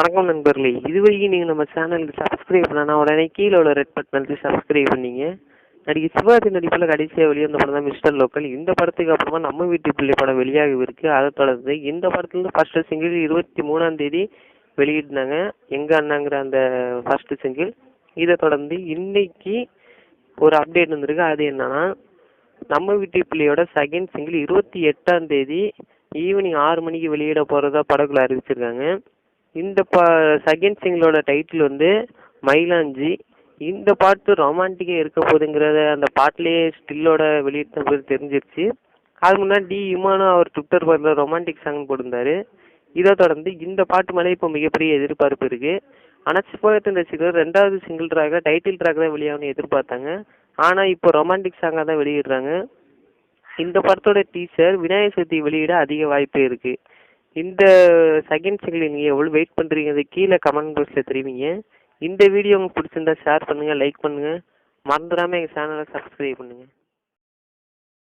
வணக்கம் நண்பர்களே, இதுவரைக்கும் நீங்கள் நம்ம சேனலுக்கு சப்ஸ்கிரைப் பண்ணனா உடனே கீழே உள்ள ரெட் பட்டன் அழுத்தி சப்ஸ்கிரைப் பண்ணீங்க. நடிகை சிவாஜி நடிப்பில் கடைசியாக வெளியே வந்த படம் தான் மிஸ்டர் லோக்கல். இந்த படத்துக்கு அப்புறமா நம்ம வீட்டு பிள்ளை படம் வெளியாக இருக்கு. அதை தொடர்ந்து இந்த படத்துலேருந்து ஃபர்ஸ்ட் சிங்கிள் 23ஆம் தேதி வெளியிட்டாங்க, எங்க அண்ணாங்கிற அந்த ஃபர்ஸ்ட் சிங்கிள். இதை தொடர்ந்து இன்னைக்கு ஒரு அப்டேட் வந்திருக்கு. அது என்னன்னா, நம்ம வீட்டு பிள்ளையோட செகண்ட் சிங்கிள் 28ஆம் தேதி ஈவினிங் 6 மணிக்கு வெளியிட போகிறதா படக்குள்ள அறிவிச்சிருக்காங்க. இந்த செகண்ட் சிங்கிளோட டைட்டில் வந்து மயிலாஞ்சி. இந்த பாட்டு ரொமான்டிக்காக இருக்க போகுதுங்கிறத அந்த பாட்டிலேயே ஸ்டில்லோட வெளியிட்ட போது தெரிஞ்சிருச்சு. அது முன்னாடி டி இமானோ அவர் ட்விட்டர் பக்கத்தில் ரொமான்டிக் சாங் போட்டிருந்தாரு. இதை தொடர்ந்து இந்த பாட்டு மேலே இப்போ மிகப்பெரிய எதிர்பார்ப்பு இருக்குது. ஆனால் சிவகார்த்திகேயன் ரசிகர் 2வது சிங்கிள் ட்ராக்காக டைட்டில் ட்ராக் தான் வெளியாகணும்னு எதிர்பார்த்தாங்க. ஆனால் இப்போ ரொமான்டிக் சாங்காக தான் வெளியிடுறாங்க. இந்த படத்தோட டீசர் விநாயகர் சதுர்த்தி வெளியிட அதிக வாய்ப்பு இருக்குது. இந்த செகண்ட் சிங்கிள் நீங்கள் எவ்வளோ வெயிட் பண்ணுறீங்க கீழே கமெண்ட் பாக்ஸில் தெரிவிங்க. இந்த வீடியோ உங்களுக்கு பிடிச்சிருந்தா ஷேர் பண்ணுங்கள், லைக் பண்ணுங்கள், மறந்துடாமல் எங்கள் சேனலை சப்ஸ்கிரைப் பண்ணுங்கள்.